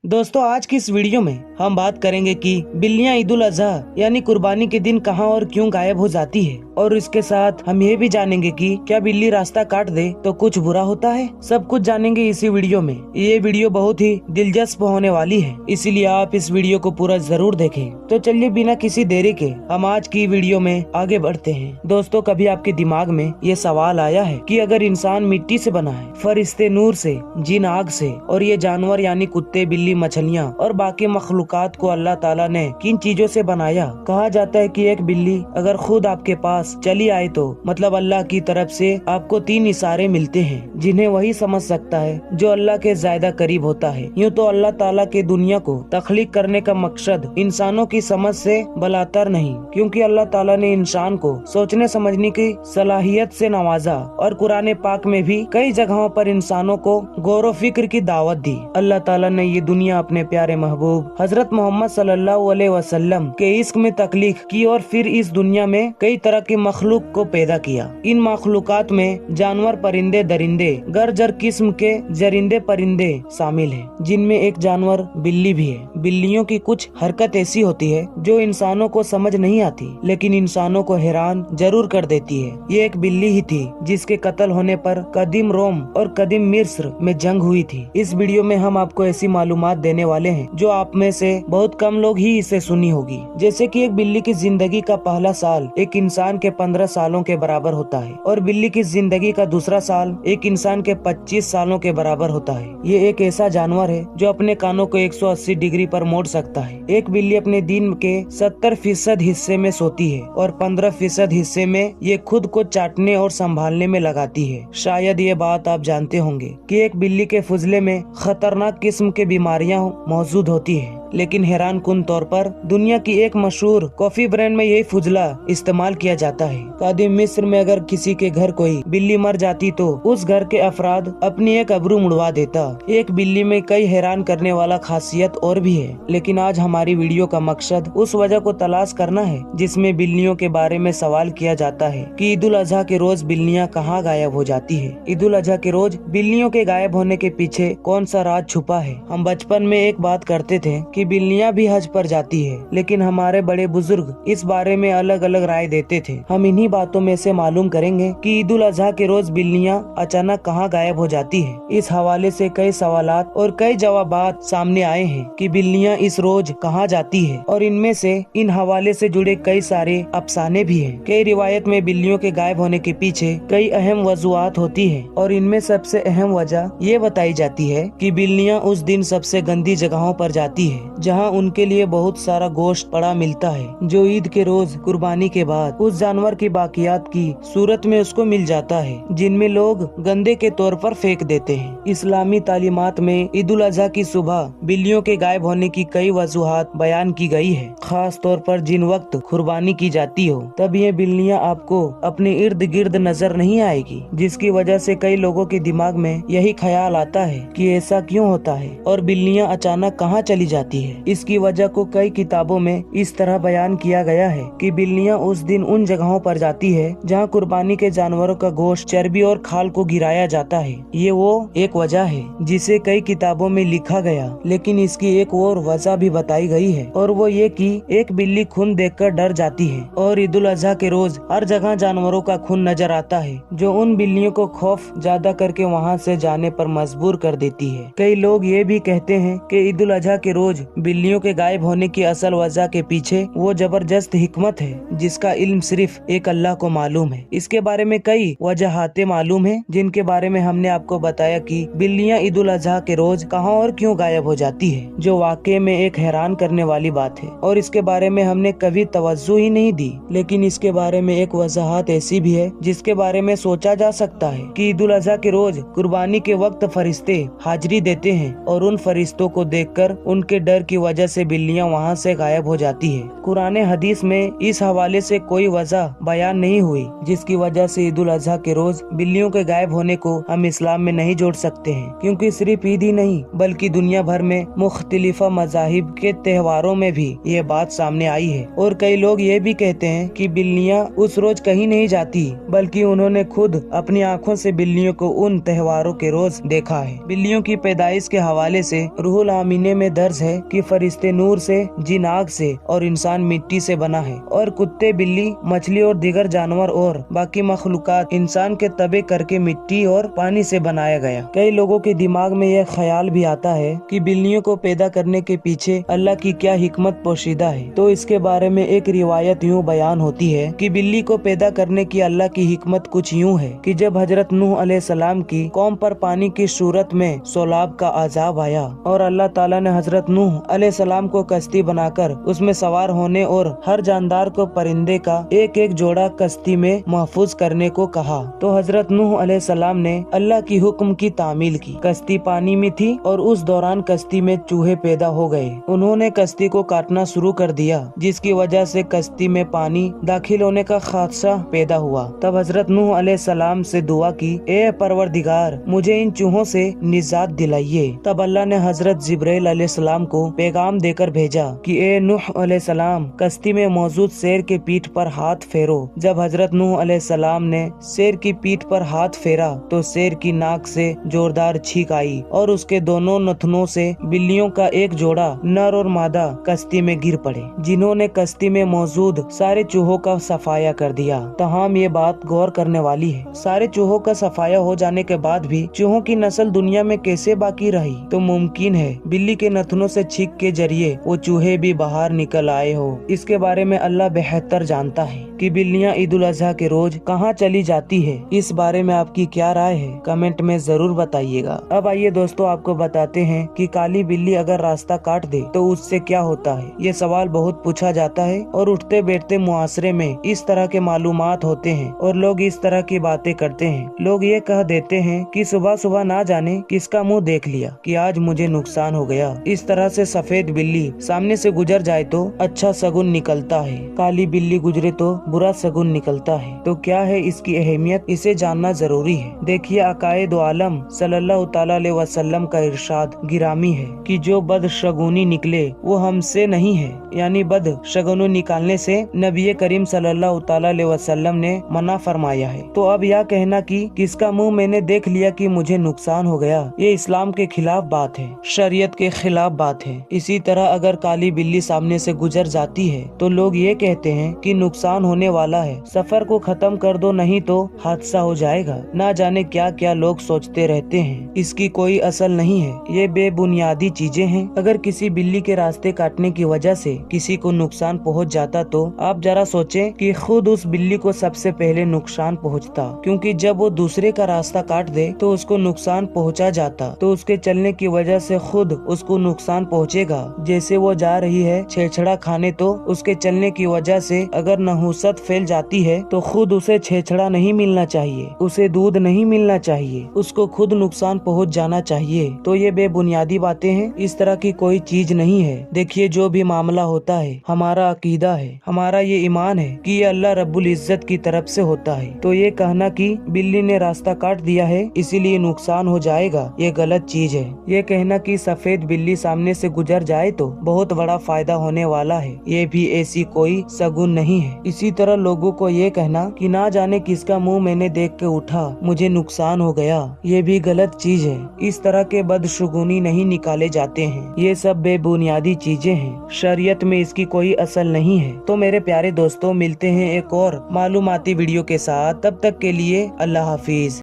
दोस्तों आज की इस वीडियो में हम बात करेंगे कि बिल्लियां ईद उल अजहा यानी कुर्बानी के दिन कहां और क्यों गायब हो जाती है, और इसके साथ हम ये भी जानेंगे कि क्या बिल्ली रास्ता काट दे तो कुछ बुरा होता है। सब कुछ जानेंगे इसी वीडियो में। ये वीडियो बहुत ही दिलचस्प होने वाली है, इसीलिए आप इस वीडियो को पूरा जरूर देखें। तो चलिए बिना किसी देरी के हम आज की वीडियो में आगे बढ़ते हैं। दोस्तों कभी आपके दिमाग में ये सवाल आया है कि अगर इंसान मिट्टी से बना है, फरिश्ते नूर से, जिन आग से, और ये जानवर यानी कुत्ते, बिल्ली, मछलियाँ और बाकी मखलूकात को अल्लाह ताला ने किन चीजों से बनाया। कहा जाता है कि एक बिल्ली अगर खुद आपके पास चली आए तो मतलब अल्लाह की तरफ से आपको 3 इशारे मिलते हैं जिन्हें वही समझ सकता है जो अल्लाह के ज्यादा करीब होता है। यूँ तो अल्लाह ताला के दुनिया को तख्लीक करने का मकसद इंसानों की समझ से बलातर नहीं, क्योंकि अल्लाह ताला ने इंसान को सोचने समझने की सलाहियत से नवाजा और कुरान पाक में भी कई जगहों पर इंसानों को गौर व फिक्र की दावत दी। अल्लाह ताला ने ये दुनिया अपने प्यारे महबूब हजरत मोहम्मद सल्लल्लाहु अलैहि वसल्लम के इश्क में तख्लीक की और फिर इस दुनिया में कई तरह की मखलूक को पैदा किया। इन मखलूकात में जानवर, परिंदे, दरिंदे, गर्जर किस्म के जरिंदे परिंदे शामिल हैं, जिनमें एक जानवर बिल्ली भी है। बिल्लियों की कुछ हरकत ऐसी होती है जो इंसानों को समझ नहीं आती, लेकिन इंसानों को हैरान जरूर कर देती है। ये एक बिल्ली ही थी जिसके कत्ल होने पर कदीम रोम और कदीम मिस्र में जंग हुई थी। इस वीडियो में हम आपको ऐसी मालूमात देने वाले हैं जो आप में से बहुत कम लोग ही इसे सुनी होगी। जैसे कि एक बिल्ली की जिंदगी का पहला साल एक इंसान के 15 सालों के बराबर होता है, और बिल्ली की जिंदगी का दूसरा साल एक इंसान के 25 सालों के बराबर होता है। ये एक ऐसा जानवर है जो अपने कानों को 180 डिग्री पर मोड़ सकता है। एक बिल्ली अपने दिन के 70% हिस्से में सोती है और 15% हिस्से में ये खुद को चाटने और संभालने में लगाती है। शायद ये बात आप जानते होंगे कि एक बिल्ली के फुजले में खतरनाक किस्म के बीमारियां मौजूद होती है, लेकिन हैरान कुन तौर पर दुनिया की एक मशहूर कॉफी ब्रांड में यही फुजला इस्तेमाल किया जाता है। कदीम मिस्र में अगर किसी के घर कोई बिल्ली मर जाती तो उस घर के अफराद अपनी एक अबरू मुड़वा देता। एक बिल्ली में कई हैरान करने वाला खासियत और भी है, लेकिन आज हमारी वीडियो का मकसद उस वजह को तलाश करना है जिसमें बिल्लियों के बारे में सवाल किया जाता है कि ईद उल अजहा के रोज बिल्लियाँ कहाँ गायब हो जाती है। ईद उल अजहा के रोज बिल्लियों के गायब होने के पीछे कौन सा राज छुपा है। हम बचपन में एक बात करते थे कि बिल्लियां भी हज पर जाती है, लेकिन हमारे बड़े बुजुर्ग इस बारे में अलग अलग राय देते थे। हम इन्हीं बातों में से मालूम करेंगे कि ईद उल अजहा के रोज बिल्लियां अचानक कहां गायब हो जाती है। इस हवाले से कई सवालात और कई जवाबात सामने आए हैं कि बिल्लियां इस रोज कहां जाती है, और इनमें से इन हवाले से जुड़े कई सारे अफसाने भी हैं। कई रिवायत में बिल्लियों के गायब होने के पीछे कई अहम वजूहात होती है, और इनमें सबसे अहम वजह ये बताई जाती है कि बिल्लियां उस दिन सबसे गंदी जगहों पर जाती है जहां उनके लिए बहुत सारा गोश्त पड़ा मिलता है, जो ईद के रोज कुर्बानी के बाद उस जानवर की बाकियात की सूरत में उसको मिल जाता है, जिनमें लोग गंदे के तौर पर फेंक देते हैं। इस्लामी तालीमात में ईद उल अजहा की सुबह बिल्लियों के गायब होने की कई वजूहात बयान की गई है। खास तौर पर जिन वक्त कुर्बानी की जाती हो तब ये बिल्लियां आपको अपने इर्द गिर्द नजर नहीं आएगी, जिसकी वजह से कई लोगों के दिमाग में यही ख्याल आता है कि ऐसा क्यों होता है और बिल्लियां अचानक कहां चली जाती है। इसकी वजह को कई किताबों में इस तरह बयान किया गया है कि बिल्लियां उस दिन उन जगहों पर जाती है जहां कुर्बानी के जानवरों का गोश्त, चर्बी और खाल को गिराया जाता है। ये वो एक वजह है जिसे कई किताबों में लिखा गया, लेकिन इसकी एक और वजह भी बताई गई है, और वो ये कि एक बिल्ली खून देखकर डर जाती है, और ईद उल अजहा के रोज हर जगह जानवरों का खून नजर आता है, जो उन बिल्लियों को खौफ ज्यादा करके वहाँ से जाने पर मजबूर कर देती है। कई लोग ये भी कहते हैं कि ईद उल अजहा के रोज बिल्लियों के गायब होने की असल वजह के पीछे वो जबरदस्त हिकमत है जिसका इल्म सिर्फ एक अल्लाह को मालूम है। इसके बारे में कई वजहातें मालूम है, जिनके बारे में हमने आपको बताया कि बिल्लियां ईद उल अजहा के रोज कहां और क्यों गायब हो जाती है, जो वाकई में एक हैरान करने वाली बात है, और इसके बारे में हमने कभी तवज्जो ही नहीं दी। लेकिन इसके बारे में एक वजहात ऐसी भी है जिसके बारे में सोचा जा सकता है कि ईद उल अजहा के रोज कुर्बानी के वक्त फरिश्ते हाजिरी देते हैं, और उन फरिश्तों को देखकर उनके डर की वजह से बिल्लियां वहां से गायब हो जाती है। कुरान हदीस में इस हवाले से कोई वजह बयान नहीं हुई जिसकी वजह से ईद उल अजहा के रोज बिल्लियों के गायब होने को हम इस्लाम में नहीं जोड़ सकते। रखते हैं, क्योंकि सिर्फ ईद ही नहीं बल्कि दुनिया भर में मुख्तलिफा मज़ाहिब के त्योहारों में भी ये बात सामने आई है। और कई लोग ये भी कहते हैं कि बिल्लियाँ उस रोज कहीं नहीं जाती, बल्कि उन्होंने खुद अपनी आंखों से बिल्लियों को उन त्योहारों के रोज देखा है। बिल्लियों की पैदाइश के हवाले से रूहुल आमीने में दर्ज है कि फरिश्ते नूर से, जिन आग से और इंसान मिट्टी से बना है, और कुत्ते, बिल्ली, मछली और दीगर जानवर और बाकी मखलूकात इंसान के तबे करके मिट्टी और पानी से बनाया गया। कई लोगों के दिमाग में यह ख्याल भी आता है कि बिल्लियों को पैदा करने के पीछे अल्लाह की क्या हिकमत पोशीदा है। तो इसके बारे में एक रिवायत यूँ बयान होती है कि बिल्ली को पैदा करने की अल्लाह की हिकमत कुछ यूँ है कि जब हजरत नूह अलैहिस्सलाम की कौम पर पानी की सूरत में सैलाब का अजाब आया और अल्लाह ताला ने हजरत नूह अलैहिस्सलाम को कश्ती बनाकर उसमें सवार होने और हर जानदार को परिंदे का एक एक जोड़ा कश्ती में महफूज करने को कहा, तो हजरत नूह अलैहिस्सलाम ने अल्लाह की हुक्म की तामील की। कश्ती पानी में थी और उस दौरान कश्ती में चूहे पैदा हो गए। उन्होंने कश्ती को काटना शुरू कर दिया, जिसकी वजह से कश्ती में पानी दाखिल होने का खदशा पैदा हुआ। तब हजरत नूह अलैहिस्सलाम से दुआ की, ए परवरदिगार, मुझे इन चूहों से निजात दिलाइए। तब अल्लाह ने हजरत जिब्राइल अलैहिस्सलाम को पैगाम देकर भेजा कि ए नूह अलैहिस्सलाम, कश्ती में मौजूद शेर के पीठ पर हाथ फेरो। जब हजरत नूह अलैहिस्सलाम ने शेर की पीठ पर हाथ फेरा तो शेर की नाक से जोरदार छींक आई और उसके दोनों नथनों से बिल्लियों का एक जोड़ा नर और मादा कश्ती में गिर पड़े, जिन्होंने कश्ती में मौजूद सारे चूहों का सफाया कर दिया। तमाम ये बात गौर करने वाली है। सारे चूहों का सफाया हो जाने के बाद भी चूहों की नस्ल दुनिया में कैसे बाकी रही? तो मुमकिन है बिल्ली के नथनों से छींक के जरिए वो चूहे भी बाहर निकल आए हो। इसके बारे में अल्लाह बेहतर जानता है कि बिल्लियाँ ईद उल अजहा के रोज कहाँ चली जाती है। इस बारे में आपकी क्या राय है? कमेंट में जरूर बताइएगा। अब आइए दोस्तों, आपको बताते हैं कि काली बिल्ली अगर रास्ता काट दे तो उससे क्या होता है। ये सवाल बहुत पूछा जाता है और उठते बैठते मुआशरे में इस तरह के मालूमात होते हैं और लोग इस तरह की बातें करते हैं। लोग ये कह देते हैं कि सुबह सुबह ना जाने किसका मुंह देख लिया कि आज मुझे नुकसान हो गया। इस तरह से सफेद बिल्ली सामने से गुजर जाए तो अच्छा शगुन निकलता है, काली बिल्ली गुजरे तो बुरा शगुन निकलता है। तो क्या है इसकी अहमियत, इसे जानना जरूरी है। देखिए, अकायद आलम सल्लल्लाहु ताला अलैहि वसल्लम का इरशाद गिरामी है कि जो बदशगुनी निकले वो हमसे नहीं है, यानी बदशगुनी निकालने से नबी करीम सल्लल्लाहु ताला अलैहि वसल्लम ने मना फरमाया है। तो अब यह कहना कि किसका मुंह मैंने देख लिया कि मुझे नुकसान हो गया, ये इस्लाम के खिलाफ बात है, शरीयत के खिलाफ बात है। इसी तरह अगर काली बिल्ली सामने से गुजर जाती है तो लोग ये कहते हैं कि नुकसान होने वाला है, सफर को खत्म कर दो नहीं तो हादसा हो जाएगा। ना जाने क्या क्या लोग सोचते रहते हैं। इसकी कोई असल नहीं है, ये बेबुनियादी चीजें हैं। अगर किसी बिल्ली के रास्ते काटने की वजह से किसी को नुकसान पहुंच जाता तो आप जरा सोचें कि खुद उस बिल्ली को सबसे पहले नुकसान पहुंचता, क्योंकि जब वो दूसरे का रास्ता काट दे तो उसको नुकसान पहुंचा जाता, तो उसके चलने की वजह से खुद उसको नुकसान पहुंचेगा। जैसे वो जा रही है छेछड़ा खाने, तो उसके चलने की वजह से अगर नहुसत फैल जाती है तो खुद उसे छेछड़ा नहीं मिलना चाहिए, उसे दूध नहीं मिलना चाहिए, उसको खुद नुकसान पहुंच जाना चाहिए। तो ये बेबुनियादी बातें हैं, इस तरह की कोई चीज नहीं है। देखिए, जो भी मामला होता है हमारा अकीदा है, हमारा ये ईमान है कि ये अल्लाह रब्बुल इज्जत की तरफ से होता है। तो ये कहना कि बिल्ली ने रास्ता काट दिया है इसीलिए नुकसान हो जाएगा, ये गलत चीज है। ये कहना कि सफेद बिल्ली सामने से गुजर जाए तो बहुत बड़ा फायदा होने वाला है, ये भी ऐसी कोई सगुन नहीं है। इसी तरह लोगों को ये कहना कि ना जाने किसका मुंह मैंने देख के उठा, मुझे नुकसान हो गया, ये भी गलत चीज है। इस तरह के बदशगुनी नहीं निकाले जाते हैं, ये सब बेबुनियादी चीजें हैं, शरीयत में इसकी कोई असल नहीं है। तो मेरे प्यारे दोस्तों, मिलते हैं एक और मालूमाती वीडियो के साथ, तब तक के लिए अल्लाह हाफिज।